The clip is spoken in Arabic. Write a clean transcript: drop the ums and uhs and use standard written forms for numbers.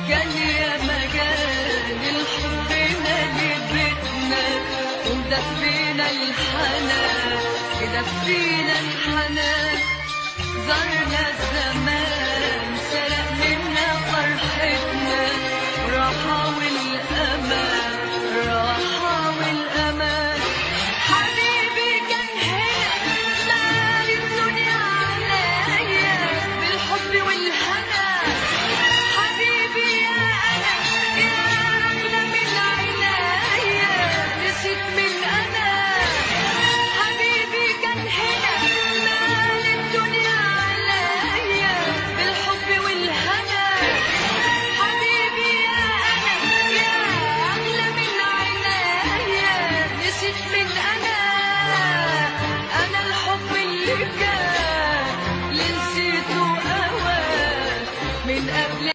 كان يا مجال الحب مالي بيتنا ودفينا الحنان، دفينا الحنان، زرنا